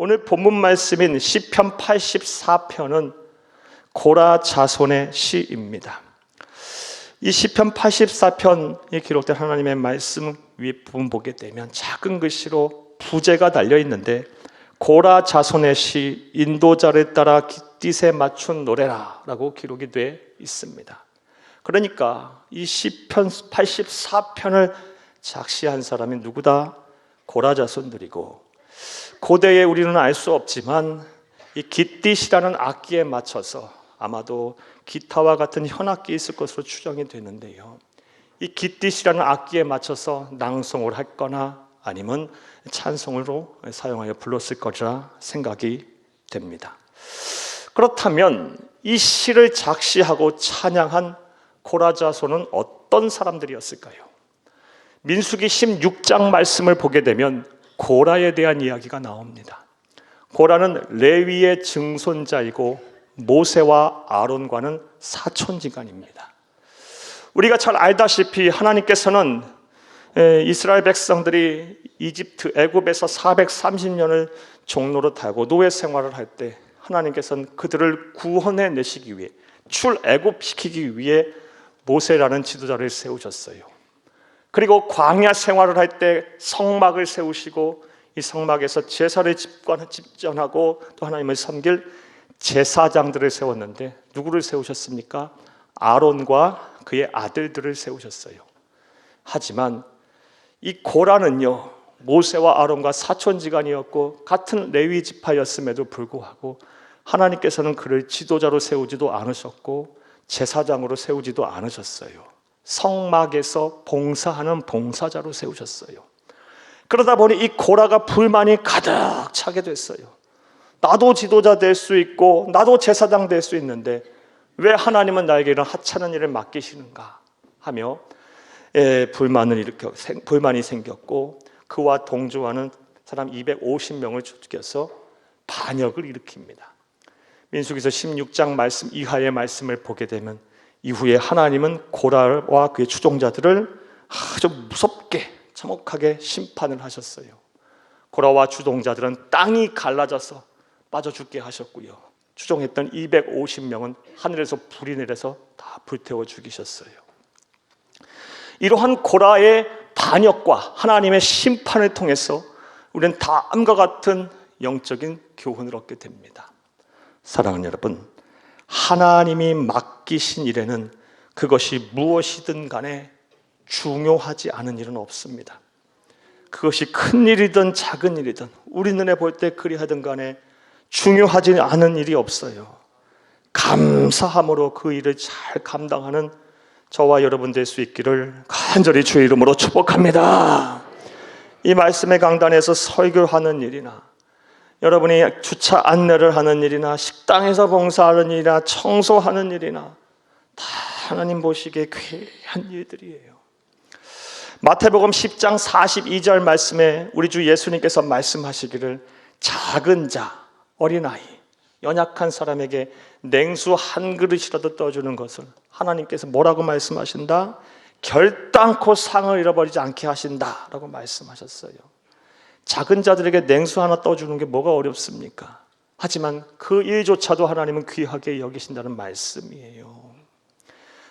오늘 본문 말씀인 시편 84편은 고라 자손의 시입니다. 이 시편 84편에 기록된 하나님의 말씀 윗부분 보게 되면 작은 글씨로 부제가 달려 있는데, 고라 자손의 시, 인도자를 따라 깃딧에 맞춘 노래라 라고 기록이 되어 있습니다. 그러니까 이 시편 84편을 작시한 사람이 누구다? 고라 자손들이고, 고대에 우리는 알 수 없지만 이 깃딧이라는 악기에 맞춰서 아마도 기타와 같은 현악기 있을 것으로 추정이 되는데요, 이 깃딧이라는 악기에 맞춰서 낭송을 했거나 아니면 찬송으로 사용하여 불렀을 거라 생각이 됩니다. 그렇다면 이 시를 작시하고 찬양한 고라 자손은 어떤 사람들이었을까요? 민수기 16장 말씀을 보게 되면 고라에 대한 이야기가 나옵니다. 고라는 레위의 증손자이고 모세와 아론과는 사촌지간입니다. 우리가 잘 알다시피 하나님께서는 이스라엘 백성들이 이집트 애굽에서 430년을 종로로 타고 노예 생활을 할 때 하나님께서는 그들을 구원해 내시기 위해, 출애굽시키기 위해 모세라는 지도자를 세우셨어요. 그리고 광야 생활을 할 때 성막을 세우시고 이 성막에서 제사를 집전하고 또 하나님을 섬길 제사장들을 세웠는데, 누구를 세우셨습니까? 아론과 그의 아들들을 세우셨어요. 하지만 이 고라는요, 모세와 아론과 사촌지간이었고 같은 레위 지파였음에도 불구하고 하나님께서는 그를 지도자로 세우지도 않으셨고 제사장으로 세우지도 않으셨어요. 성막에서 봉사하는 봉사자로 세우셨어요. 그러다 보니 이 고라가 불만이 가득 차게 됐어요. 나도 지도자 될 수 있고 나도 제사장 될 수 있는데 왜 하나님은 나에게 이런 하찮은 일을 맡기시는가 하며 불만이 생겼고, 그와 동조하는 사람 250명을 죽여서 반역을 일으킵니다. 민수기서 16장 말씀 이하의 말씀을 보게 되면 이후에 하나님은 고라와 그의 추종자들을 아주 무섭게 참혹하게 심판을 하셨어요. 고라와 추종자들은 땅이 갈라져서 빠져 죽게 하셨고요, 추종했던 250명은 하늘에서 불이 내려서 다 불태워 죽이셨어요. 이러한 고라의 반역과 하나님의 심판을 통해서 우리는 다음과 같은 영적인 교훈을 얻게 됩니다. 사랑하는 여러분, 하나님이 맡기신 일에는 그것이 무엇이든 간에 중요하지 않은 일은 없습니다. 그것이 큰 일이든 작은 일이든 우리 눈에 볼 때 그리하든 간에 중요하지 않은 일이 없어요. 감사함으로 그 일을 잘 감당하는 저와 여러분 될 수 있기를 간절히 주의 이름으로 축복합니다. 이 말씀의 강단에서 설교하는 일이나 여러분이 주차 안내를 하는 일이나 식당에서 봉사하는 일이나 청소하는 일이나 다 하나님 보시기에 귀한 일들이에요. 마태복음 10장 42절 말씀에 우리 주 예수님께서 말씀하시기를, 작은 자, 어린아이, 연약한 사람에게 냉수 한 그릇이라도 떠주는 것을 하나님께서 뭐라고 말씀하신다? 결단코 상을 잃어버리지 않게 하신다라고 말씀하셨어요. 작은 자들에게 냉수 하나 떠주는 게 뭐가 어렵습니까? 하지만 그 일조차도 하나님은 귀하게 여기신다는 말씀이에요.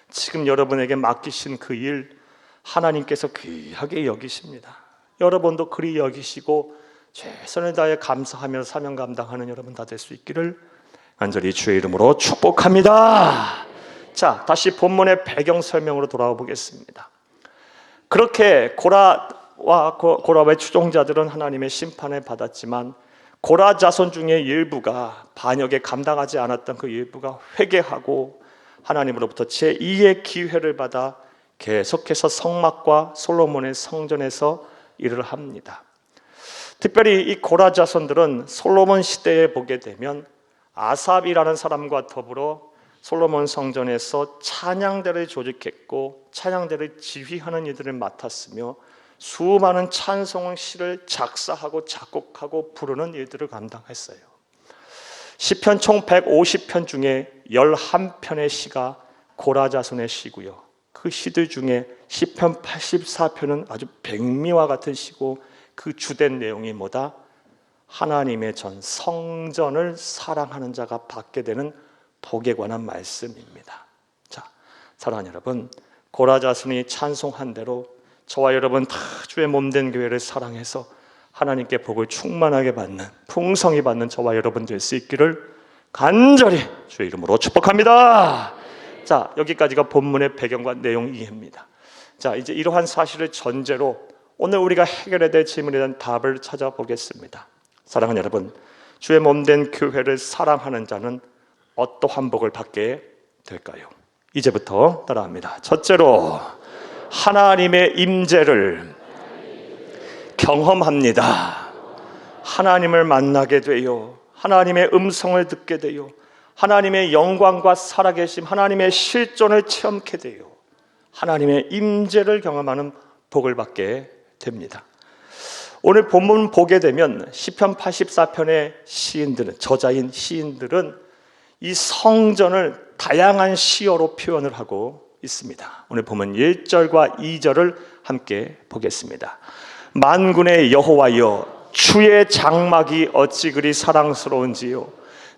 지금 여러분에게 맡기신 그 일 하나님께서 귀하게 여기십니다. 여러분도 그리 여기시고 최선을 다해 감사하며 사명 감당하는 여러분 다 될 수 있기를 간절히 주의 이름으로 축복합니다. 자, 다시 본문의 배경 설명으로 돌아와 보겠습니다. 그렇게 고라의 추종자들은 하나님의 심판을 받았지만 고라 자손 중에 일부가, 반역에 감당하지 않았던 그 일부가 회개하고 하나님으로부터 제2의 기회를 받아 계속해서 성막과 솔로몬의 성전에서 일을 합니다. 특별히 이 고라 자손들은 솔로몬 시대에 보게 되면 아삽이라는 사람과 더불어 솔로몬 성전에서 찬양대를 조직했고 찬양대를 지휘하는 일들을 맡았으며 수많은 찬송 시를 작사하고 작곡하고 부르는 일들을 감당했어요. 시편 총 150편 중에 11편의 시가 고라 자손의 시고요, 그 시들 중에 시편 84편은 아주 백미와 같은 시고 그 주된 내용이 뭐다? 하나님의 전 성전을 사랑하는 자가 받게 되는 복에 관한 말씀입니다. 자, 사랑하는 여러분, 고라자손이 찬송한 대로 저와 여러분 다 주의 몸된 교회를 사랑해서 하나님께 복을 충만하게 받는, 풍성히 받는 저와 여러분 될 수 있기를 간절히 주의 이름으로 축복합니다. 자, 여기까지가 본문의 배경과 내용 이해입니다. 자, 이제 이러한 사실을 전제로 오늘 우리가 해결해야 될 질문에 대한 답을 찾아보겠습니다. 사랑하는 여러분, 주의 몸된 교회를 사랑하는 자는 어떠한 복을 받게 될까요? 이제부터 따라합니다. 첫째로, 하나님의 임재를 경험합니다. 하나님을 만나게 되요, 하나님의 음성을 듣게 되요, 하나님의 영광과 살아계심, 하나님의 실존을 체험케 되요, 하나님의 임재를 경험하는 복을 받게 됩니다. 오늘 본문 보게 되면 시편 84편의 시인들은, 저자인 시인들은 이 성전을 다양한 시어로 표현을 하고 있습니다. 오늘 보면 1절과 2절을 함께 보겠습니다. 만군의 여호와여, 주의 장막이 어찌 그리 사랑스러운지요.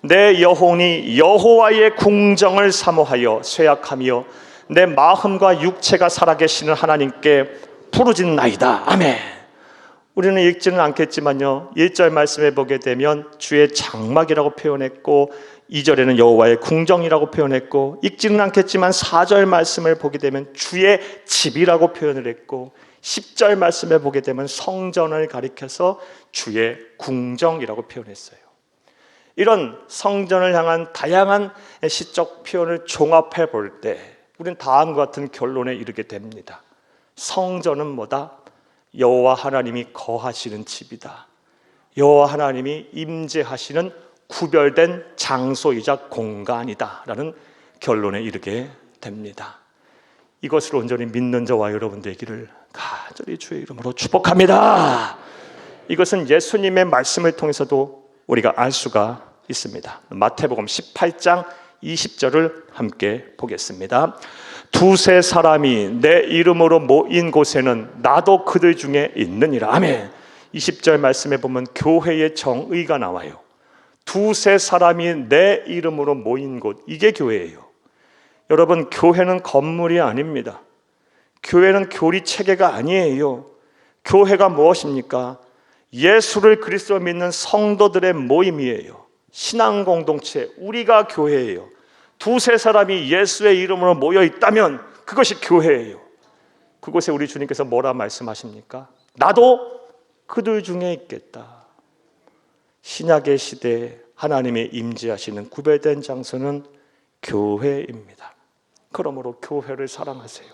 내 영혼이 여호와의 궁정을 사모하여 쇠약하며 내 마음과 육체가 살아계시는 하나님께 부르짖나이다. 아멘. 우리는 읽지는 않겠지만요, 1절 말씀에 보게 되면 주의 장막이라고 표현했고 2절에는 여호와의 궁정이라고 표현했고, 읽지는 않겠지만 4절 말씀을 보게 되면 주의 집이라고 표현을 했고 10절 말씀에 보게 되면 성전을 가리켜서 주의 궁정이라고 표현했어요. 이런 성전을 향한 다양한 시적 표현을 종합해 볼 때 우리는 다음과 같은 결론에 이르게 됩니다. 성전은 뭐다? 여호와 하나님이 거하시는 집이다. 여호와 하나님이 임재하시는 구별된 장소이자 공간이다 라는 결론에 이르게 됩니다. 이것을 온전히 믿는 저와 여러분 되기를 간절히 주의 이름으로 축복합니다. 이것은 예수님의 말씀을 통해서도 우리가 알 수가 있습니다. 마태복음 18장 20절을 함께 보겠습니다. 두세 사람이 내 이름으로 모인 곳에는 나도 그들 중에 있느니라. 아멘. 20절 말씀에 보면 교회의 정의가 나와요. 두세 사람이 내 이름으로 모인 곳, 이게 교회예요. 여러분, 교회는 건물이 아닙니다. 교회는 교리 체계가 아니에요. 교회가 무엇입니까? 예수를 그리스도 믿는 성도들의 모임이에요. 신앙 공동체, 우리가 교회예요. 두세 사람이 예수의 이름으로 모여 있다면 그것이 교회예요. 그곳에 우리 주님께서 뭐라 말씀하십니까? 나도 그들 중에 있겠다. 신약의 시대에 하나님의 임재하시는 구별된 장소는 교회입니다. 그러므로 교회를 사랑하세요.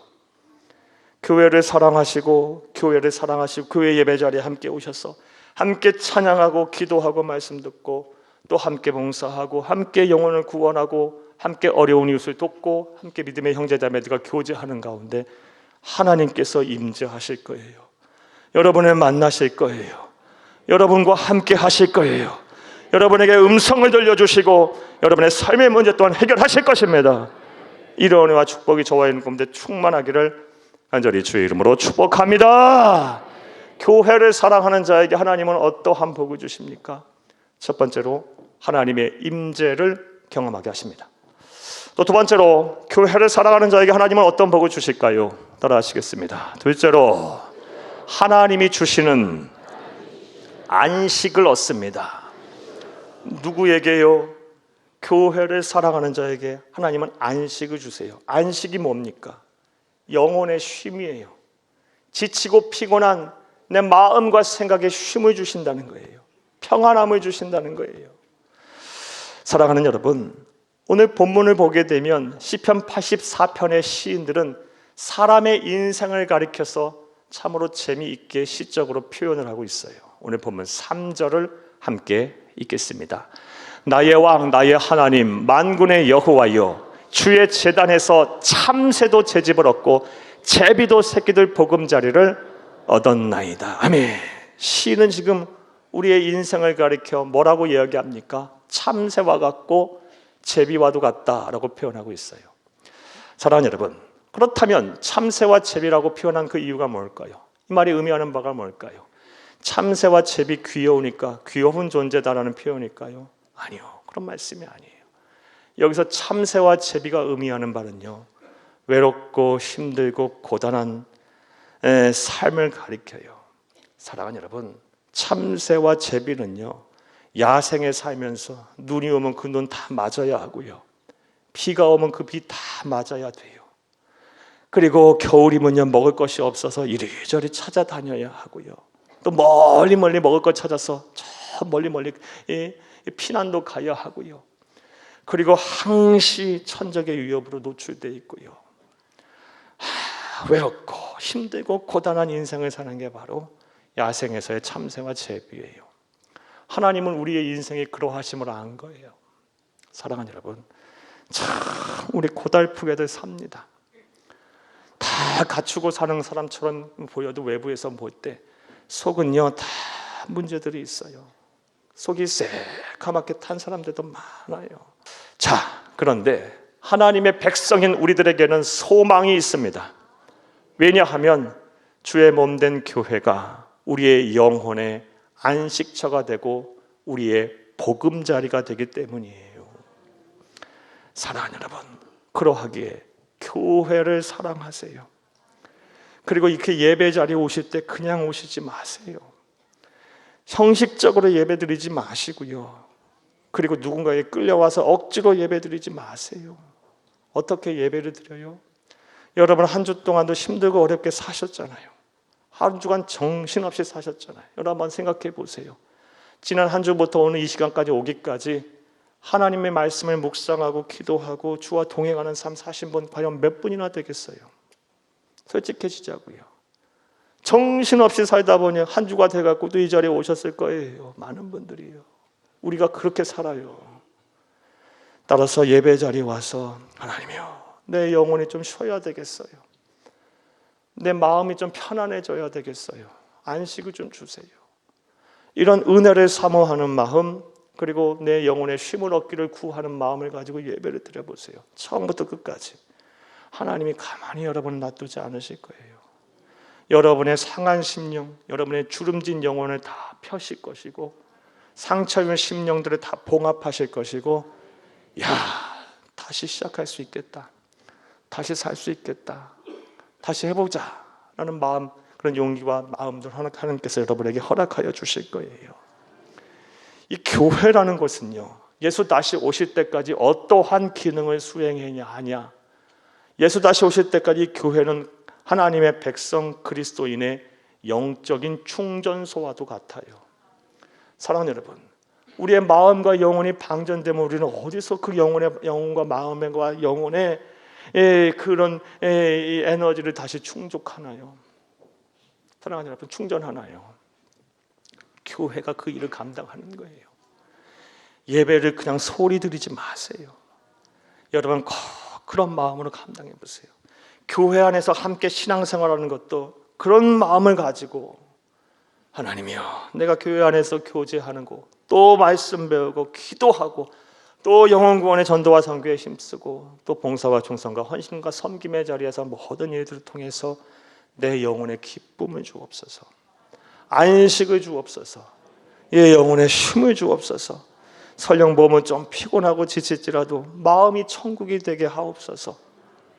교회를 사랑하시고 교회 예배 자리에 함께 오셔서 함께 찬양하고 기도하고 말씀 듣고 또 함께 봉사하고 함께 영혼을 구원하고 함께 어려운 이웃을 돕고 함께 믿음의 형제자매들과 교제하는 가운데 하나님께서 임재하실 거예요. 여러분을 만나실 거예요. 여러분과 함께 하실 거예요. 여러분에게 음성을 들려주시고 여러분의 삶의 문제 또한 해결하실 것입니다. 이런 은혜와 축복이 저와 있는 가운데 충만하기를 간절히 주의 이름으로 축복합니다. 교회를 사랑하는 자에게 하나님은 어떠한 복을 주십니까? 첫 번째로 하나님의 임재를 경험하게 하십니다. 또 두 번째로 교회를 사랑하는 자에게 하나님은 어떤 복을 주실까요? 따라 하시겠습니다. 둘째로 하나님이 주시는 안식을 얻습니다. 누구에게요? 교회를 사랑하는 자에게 하나님은 안식을 주세요. 안식이 뭡니까? 영혼의 쉼이에요. 지치고 피곤한 내 마음과 생각에 쉼을 주신다는 거예요. 평안함을 주신다는 거예요. 사랑하는 여러분, 오늘 본문을 보게 되면 시편 84편의 시인들은 사람의 인생을 가리켜서 참으로 재미있게 시적으로 표현을 하고 있어요. 오늘 본문 3절을 함께 읽겠습니다. 나의 왕 나의 하나님 만군의 여호와여, 주의 제단에서 참새도 제집을 얻고 제비도 새끼들 보금자리를 얻었나이다. 아멘. 시는 지금 우리의 인생을 가리켜 뭐라고 이야기합니까? 참새와 같고 제비와도 같다라고 표현하고 있어요. 사랑하는 여러분, 그렇다면 참새와 제비라고 표현한 그 이유가 뭘까요? 이 말이 의미하는 바가 뭘까요? 참새와 잽이 귀여우니까 귀여운 존재다라는 표현일까요? 아니요, 그런 말씀이 아니에요. 여기서 참새와 제비가 의미하는 바는요, 외롭고 힘들고 고단한 삶을 가리켜요. 사랑하는 여러분, 참새와 제비는요, 야생에 살면서 눈이 오면 그 눈 다 맞아야 하고요, 비가 오면 그 비 다 맞아야 돼요. 그리고 겨울이면요, 먹을 것이 없어서 이리저리 찾아다녀야 하고요, 또 멀리 먹을 것 찾아서 저 멀리 피난도 가야 하고요, 그리고 항시 천적의 위협으로 노출되어 있고요, 외롭고 힘들고 고단한 인생을 사는 게 바로 야생에서의 참새와 제비예요. 하나님은 우리의 인생이 그러하심을 안 거예요. 사랑하는 여러분, 참 우리 고달프게들 삽니다. 다 갖추고 사는 사람처럼 보여도 외부에서 볼 때 속은요, 다 문제들이 있어요. 속이 새카맣게 탄 사람들도 많아요. 자, 그런데 하나님의 백성인 우리들에게는 소망이 있습니다. 왜냐하면 주의 몸된 교회가 우리의 영혼의 안식처가 되고 우리의 보금자리가 되기 때문이에요. 사랑하는 여러분, 그러하기에 교회를 사랑하세요. 그리고 이렇게 예배 자리에 오실 때 그냥 오시지 마세요. 형식적으로 예배 드리지 마시고요, 그리고 누군가에 끌려와서 억지로 예배 드리지 마세요. 어떻게 예배를 드려요? 여러분, 한 주 동안도 힘들고 어렵게 사셨잖아요. 한 주간 정신없이 사셨잖아요. 여러분 한번 생각해 보세요. 지난 한 주부터 오늘 이 시간까지 오기까지 하나님의 말씀을 묵상하고 기도하고 주와 동행하는 삶 사신 분 과연 몇 분이나 되겠어요? 솔직해지자고요. 정신없이 살다 보니 한 주가 돼갖고 또 이 자리에 오셨을 거예요. 많은 분들이요. 우리가 그렇게 살아요. 따라서 예배 자리에 와서 하나님이요, 내 영혼이 좀 쉬어야 되겠어요. 내 마음이 좀 편안해져야 되겠어요. 안식을 좀 주세요. 이런 은혜를 사모하는 마음, 그리고 내 영혼의 쉼을 얻기를 구하는 마음을 가지고 예배를 드려보세요. 처음부터 끝까지 하나님이 가만히 여러분을 놔두지 않으실 거예요. 여러분의 상한 심령, 여러분의 주름진 영혼을 다 펴실 것이고, 상처 입은 심령들을 다 봉합하실 것이고, 야, 다시 시작할 수 있겠다, 다시 살 수 있겠다, 다시 해보자 라는 마음, 그런 용기와 마음들 하나님께서 여러분에게 허락하여 주실 거예요. 이 교회라는 것은요, 예수 다시 오실 때까지 어떠한 기능을 수행해야 하냐, 예수 다시 오실 때까지 이 교회는 하나님의 백성 그리스도인의 영적인 충전소와도 같아요. 사랑하는 여러분, 우리의 마음과 영혼이 방전되면 우리는 어디서 그 영혼과 마음과 영혼의 그런 에너지를 다시 충족하나요? 사랑하는 여러분, 충전하나요? 교회가 그 일을 감당하는 거예요. 예배를 그냥 소리 드리지 마세요. 여러분 꼭 그런 마음으로 감당해 보세요. 교회 안에서 함께 신앙생활하는 것도 그런 마음을 가지고, 하나님이여, 내가 교회 안에서 교제하는 거, 또 말씀 배우고 기도하고, 또 영혼 구원의 전도와 선교에 힘쓰고, 또 봉사와 충성과 헌신과 섬김의 자리에서 모든 일들을 통해서 내 영혼의 기쁨을 주옵소서, 안식을 주옵소서, 예, 영혼의 쉼을 주옵소서. 설령 몸은 좀 피곤하고 지칠지라도 마음이 천국이 되게 하옵소서.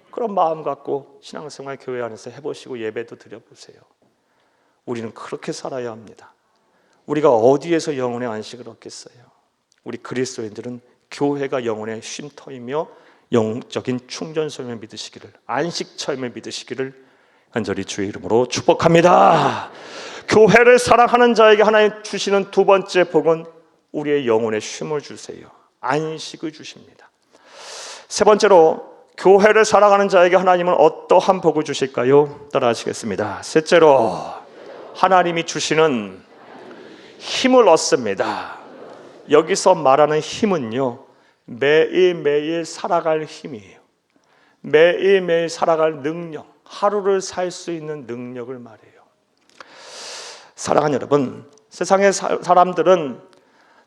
그런 마음 갖고 신앙생활 교회 안에서 해보시고 예배도 드려보세요. 우리는 그렇게 살아야 합니다. 우리가 어디에서 영혼의 안식을 얻겠어요? 우리 그리스도인들은 교회가 영혼의 쉼터이며 영적인 충전소임을 믿으시기를, 안식처임을 믿으시기를 간절히 주의 이름으로 축복합니다. 교회를 사랑하는 자에게 하나님 주시는 두 번째 복은 우리의 영혼의 쉼을 주세요. 안식을 주십니다. 세 번째로, 교회를 사랑하는 자에게 하나님은 어떠한 복을 주실까요? 따라 하시겠습니다. 셋째로, 하나님이 주시는 힘을 얻습니다. 여기서 말하는 힘은요, 매일매일 살아갈 힘이에요. 매일매일 살아갈 능력, 하루를 살 수 있는 능력을 말해요. 사랑하는 여러분, 세상의 사람들은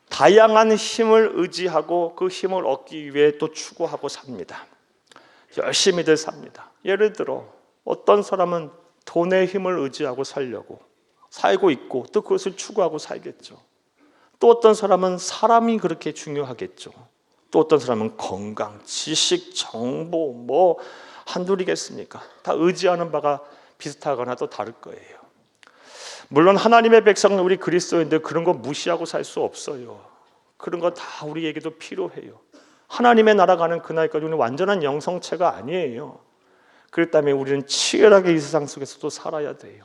다양한 힘을 의지하고 그 힘을 얻기 위해 또 추구하고 삽니다. 열심히들 삽니다. 예를 들어 어떤 사람은 돈의 힘을 의지하고 살려고, 살고 있고 또 그것을 추구하고 살겠죠. 또 어떤 사람은 사람이 그렇게 중요하겠죠. 또 어떤 사람은 건강, 지식, 정보 뭐 한둘이겠습니까? 다 의지하는 바가 비슷하거나 또 다를 거예요. 물론 하나님의 백성은 우리 그리스도인들 그런 거 무시하고 살 수 없어요. 그런 거 다 우리에게도 필요해요. 하나님의 나라 가는 그날까지 우리는 완전한 영성체가 아니에요. 그렇다면 우리는 치열하게 이 세상 속에서도 살아야 돼요.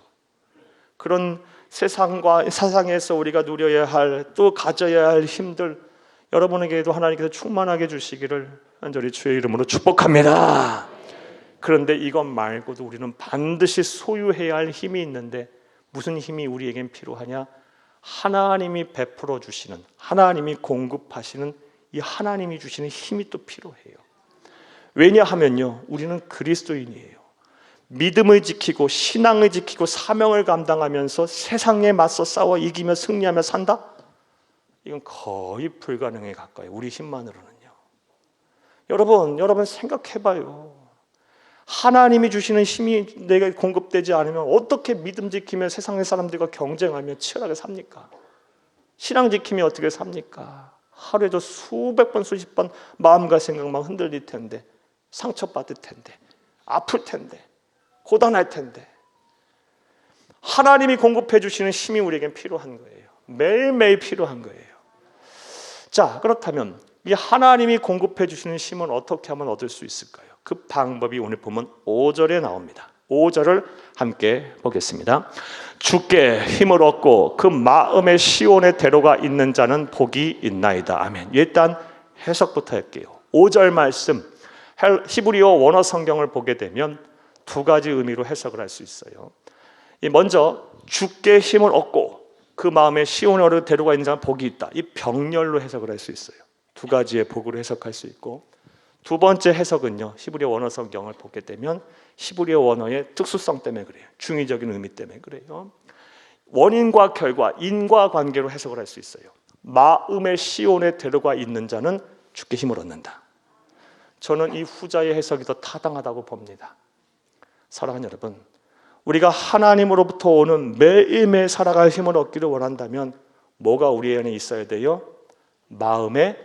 그런 세상에서 우리가 누려야 할, 또 가져야 할 힘들, 여러분에게도 하나님께서 충만하게 주시기를 간절히 주의 이름으로 축복합니다. 그런데 이것 말고도 우리는 반드시 소유해야 할 힘이 있는데, 무슨 힘이 우리에겐 필요하냐? 하나님이 베풀어 주시는, 하나님이 공급하시는 이 하나님이 주시는 힘이 또 필요해요. 왜냐하면요, 우리는 그리스도인이에요. 믿음을 지키고 신앙을 지키고 사명을 감당하면서 세상에 맞서 싸워 이기며 승리하며 산다? 이건 거의 불가능에 가까워요. 우리 힘만으로는요. 여러분 생각해봐요. 하나님이 주시는 힘이 내게 공급되지 않으면 어떻게 믿음 지키며 세상의 사람들과 경쟁하며 치열하게 삽니까? 신앙 지키며 어떻게 삽니까? 하루에도 수백 번 수십 번 마음과 생각만 흔들릴 텐데, 상처받을 텐데, 아플 텐데, 고단할 텐데, 하나님이 공급해 주시는 힘이 우리에겐 필요한 거예요. 매일매일 필요한 거예요. 자, 그렇다면 이 하나님이 공급해 주시는 힘은 어떻게 하면 얻을 수 있을까요? 그 방법이 오늘 보면 5절에 나옵니다. 5절을 함께 보겠습니다. 주께 힘을 얻고 그 마음의 시온의 대로가 있는 자는 복이 있나이다. 아멘. 일단 해석부터 할게요. 5절 말씀, 히브리어 원어 성경을 보게 되면 두 가지 의미로 해석을 할 수 있어요. 먼저 주께 힘을 얻고 그 마음에 시온으로 데려가 있는 자는 복이 있다. 이 병렬로 해석을 할 수 있어요. 두 가지의 복으로 해석할 수 있고, 두 번째 해석은요, 히브리어 원어 성경을 보게 되면 히브리어 원어의 특수성 때문에 그래요. 중의적인 의미 때문에 그래요. 원인과 결과, 인과 관계로 해석을 할 수 있어요. 마음의 시온에 데려가 있는 자는 주께 힘을 얻는다. 저는 이 후자의 해석이 더 타당하다고 봅니다. 사랑하는 여러분, 우리가 하나님으로부터 오는 매일매일 살아갈 힘을 얻기를 원한다면 뭐가 우리 안에 있어야 돼요? 마음의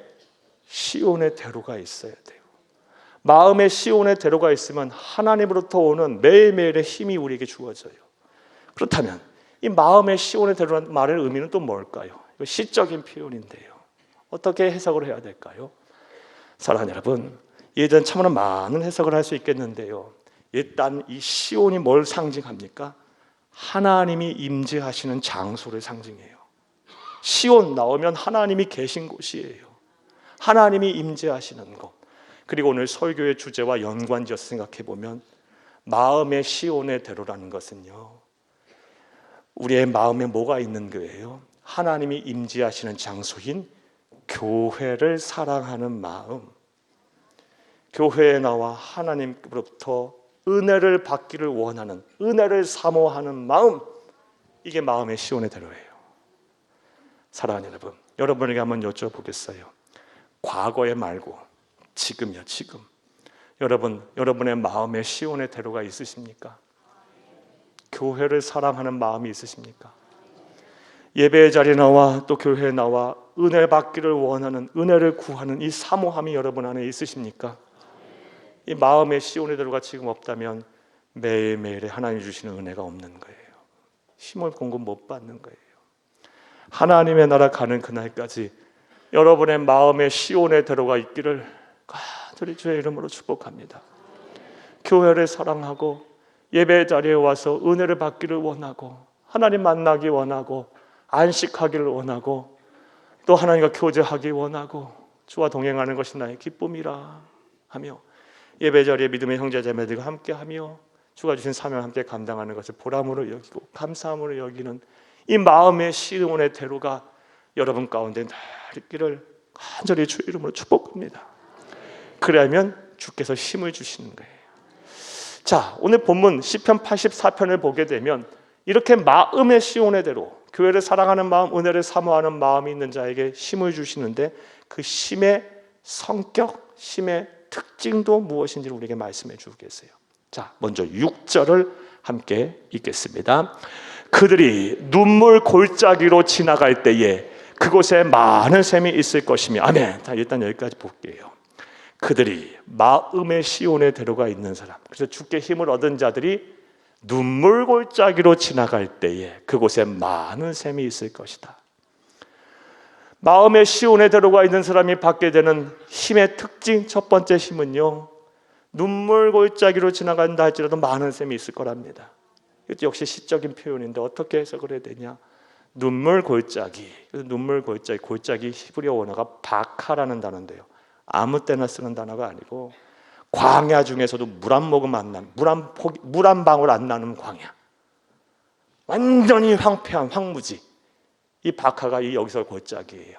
시온의 대로가 있어야 돼요. 마음의 시온의 대로가 있으면 하나님으로부터 오는 매일매일의 힘이 우리에게 주어져요. 그렇다면 이 마음의 시온의 대로라는 말의 의미는 또 뭘까요? 이거 시적인 표현인데요. 어떻게 해석을 해야 될까요? 사랑하는 여러분, 이에 대한 참으로 많은 해석을 할 수 있겠는데요. 일단 이 시온이 뭘 상징합니까? 하나님이 임재하시는 장소를 상징해요. 시온 나오면 하나님이 계신 곳이에요. 하나님이 임재하시는 곳. 그리고 오늘 설교의 주제와 연관지어서 생각해 보면 마음의 시온의 대로라는 것은요, 우리의 마음에 뭐가 있는 거예요? 하나님이 임재하시는 장소인 교회를 사랑하는 마음, 교회에 나와 하나님으로부터 은혜를 받기를 원하는, 은혜를 사모하는 마음, 이게 마음의 시온의 대로예요. 사랑하는 여러분, 여러분에게 한번 여쭤보겠어요. 과거에 말고 지금이요, 지금. 여러분의 마음의 시온의 대로가 있으십니까? 교회를 사랑하는 마음이 있으십니까? 예배의 자리에 나와 또 교회에 나와 은혜 받기를 원하는, 은혜를 구하는 이 사모함이 여러분 안에 있으십니까? 이 마음의 시온의 대로가 지금 없다면 매일매일에 하나님이 주시는 은혜가 없는 거예요. 힘을 공급 못 받는 거예요. 하나님의 나라 가는 그날까지 여러분의 마음의 시온의 대로가 있기를 간절히 주의 이름으로 축복합니다. 교회를 사랑하고 예배 자리에 와서 은혜를 받기를 원하고 하나님 만나기 원하고 안식하기를 원하고 또 하나님과 교제하기 원하고 주와 동행하는 것이 나의 기쁨이라 하며 예배 자리에 믿음의 형제 자매들과 함께하며 주가 주신 사명을 함께 감당하는 것을 보람으로 여기고 감사함으로 여기는 이 마음의 시온의 대로가 여러분 가운데 늘 있기를 간절히 주의 이름으로 축복합니다. 그러면 주께서 힘을 주시는 거예요. 자, 오늘 본문 시편 84편을 보게 되면 이렇게 마음의 시온의 대로, 교회를 사랑하는 마음, 은혜를 사모하는 마음이 있는 자에게 힘을 주시는데 그 힘의 성격, 힘의 특징도 무엇인지를 우리에게 말씀해 주고 계세요. 자, 먼저 6절을 함께 읽겠습니다. 그들이 눈물 골짜기로 지나갈 때에 그곳에 많은 샘이 있을 것이며. 아멘. 자, 일단 여기까지 볼게요. 그들이 마음의 시온에 데려가 있는 사람, 그래서 주께 힘을 얻은 자들이 눈물 골짜기로 지나갈 때에 그곳에 많은 샘이 있을 것이다. 마음의 시온에 데려가 있는 사람이 받게 되는 힘의 특징, 첫 번째 힘은요, 눈물 골짜기로 지나간다 할지라도 많은 샘이 있을 거랍니다. 이것도 역시 시적인 표현인데 어떻게 해석을 해야 되냐? 눈물 골짜기. 그래서 눈물 골짜기, 골짜기 히브리어 원어가 바카라는 단어인데요, 아무 때나 쓰는 단어가 아니고 광야 중에서도 물 한 모금 안 나는, 물 한 방울 안 나는 광야, 완전히 황폐한 황무지, 이 바카가 여기서 골짜기예요.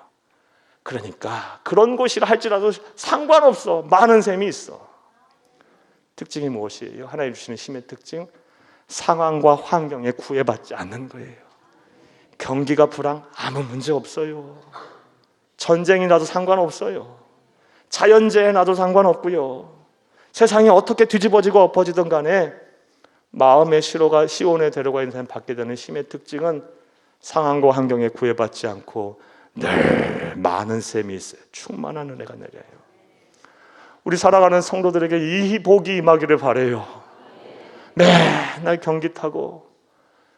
그러니까 그런 곳이라 할지라도 상관없어, 많은 샘이 있어. 특징이 무엇이에요? 하나님 주시는 힘의 특징, 상황과 환경에 구애받지 않는 거예요. 경기가 불황, 아무 문제 없어요. 전쟁이 나도 상관없어요. 자연재해 나도 상관없고요. 세상이 어떻게 뒤집어지고 엎어지든 간에 마음의 시온에 데려가 있는 사람이 받게 되는 힘의 특징은 상황과 환경에 구애받지 않고 늘 많은 샘이 있어요. 충만한 은혜가 내려요. 우리 살아가는 성도들에게 이 복이 임하기를 바라요. 맨날 경기 타고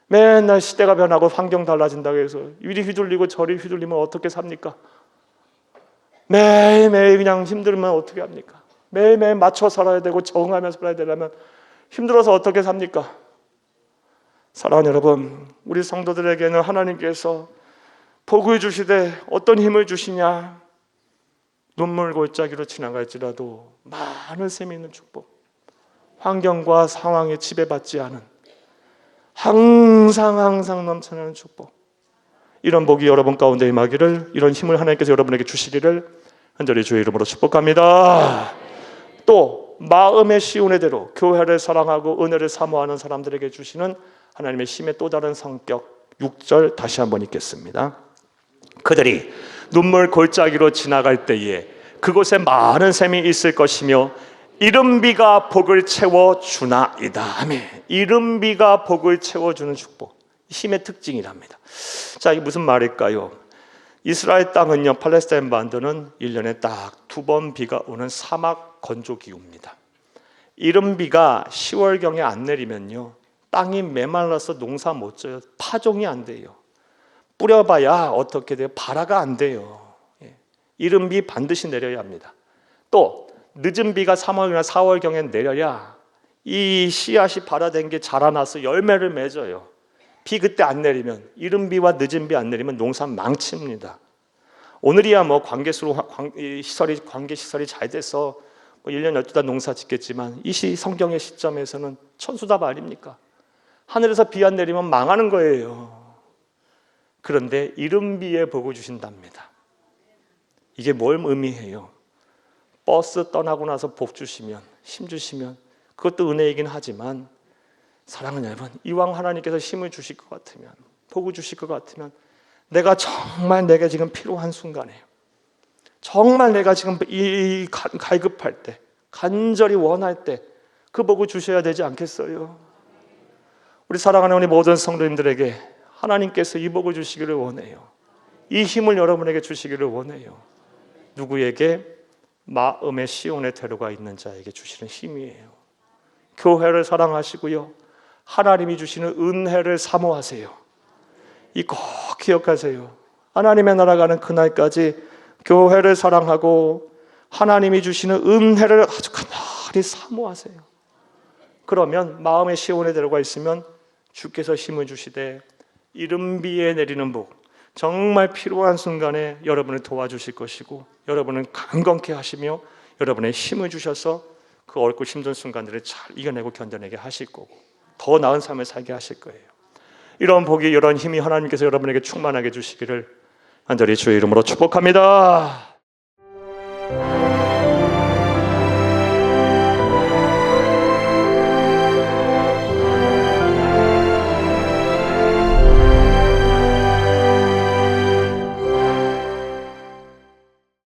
맨날 시대가 변하고 환경 달라진다고 해서 이리 휘둘리고 저리 휘둘리면 어떻게 삽니까? 매일매일 그냥 힘들면 어떻게 합니까? 매일매일 맞춰 살아야 되고 적응하며 살아야 되려면 힘들어서 어떻게 삽니까? 사랑하는 여러분, 우리 성도들에게는 하나님께서 복을 주시되 어떤 힘을 주시냐? 눈물 골짜기로 지나갈지라도 많은 샘이 있는 축복, 환경과 상황에 지배받지 않은 항상 넘쳐나는 축복, 이런 복이 여러분 가운데 임하기를, 이런 힘을 하나님께서 여러분에게 주시기를 간절히 주의 이름으로 축복합니다. 또 마음의 시온의 대로 교회를 사랑하고 은혜를 사모하는 사람들에게 주시는 하나님의 힘의 또 다른 성격, 6절 다시 한번 읽겠습니다. 그들이 눈물 골짜기로 지나갈 때에 그곳에 많은 샘이 있을 것이며 이른비가 복을 채워주나이다. 아멘. 이른비가 복을 채워주는 축복, 힘의 특징이랍니다. 자, 이게 무슨 말일까요? 이스라엘 땅은요, 팔레스타인 반도는 1년에 딱 2번 비가 오는 사막 건조 기후입니다. 이른비가 10월경에 안 내리면요, 땅이 메말라서 농사 못 져요. 파종이 안 돼요. 뿌려봐야 어떻게 돼요? 발화가 안 돼요. 이른비 반드시 내려야 합니다. 또 늦은 비가 3월이나 4월경에 내려야 이 씨앗이 발화된 게 자라나서 열매를 맺어요. 비 그때 안 내리면, 이른 비와 늦은 비 안 내리면 농사 망칩니다. 오늘이야 뭐 관계 시설이 잘 돼서 1년 12달 농사 짓겠지만 이 성경의 시점에서는 천수답 아닙니까? 하늘에서 비 안 내리면 망하는 거예요. 그런데 이른 비에 복을 주신답니다. 이게 뭘 의미해요? 버스 떠나고 나서 복 주시면, 힘 주시면 그것도 은혜이긴 하지만, 사랑하는 여러분, 이왕 하나님께서 힘을 주실 것 같으면, 복을 주실 것 같으면 내가 정말 내게 지금 필요한 순간에, 정말 내가 지금 이 갈급할 때, 간절히 원할 때 그 복을 주셔야 되지 않겠어요? 우리 사랑하는 우리 모든 성도님들에게 하나님께서 이 복을 주시기를 원해요. 이 힘을 여러분에게 주시기를 원해요. 누구에게? 마음의 시온에 데려가 있는 자에게 주시는 힘이에요. 교회를 사랑하시고요, 하나님이 주시는 은혜를 사모하세요. 이 꼭 기억하세요. 하나님의 나라 가는 그날까지 교회를 사랑하고 하나님이 주시는 은혜를 아주 간절히 사모하세요. 그러면 마음의 시온에 데려가 있으면 주께서 힘을 주시되 이른 비에 내리는 복, 정말 필요한 순간에 여러분을 도와주실 것이고, 여러분은 강건케 하시며 여러분의 힘을 주셔서 그 어렵고 힘든 순간들을 잘 이겨내고 견뎌내게 하실 거고, 더 나은 삶을 살게 하실 거예요. 이런 복이, 이런 힘이 하나님께서 여러분에게 충만하게 주시기를 간절히 주의 이름으로 축복합니다.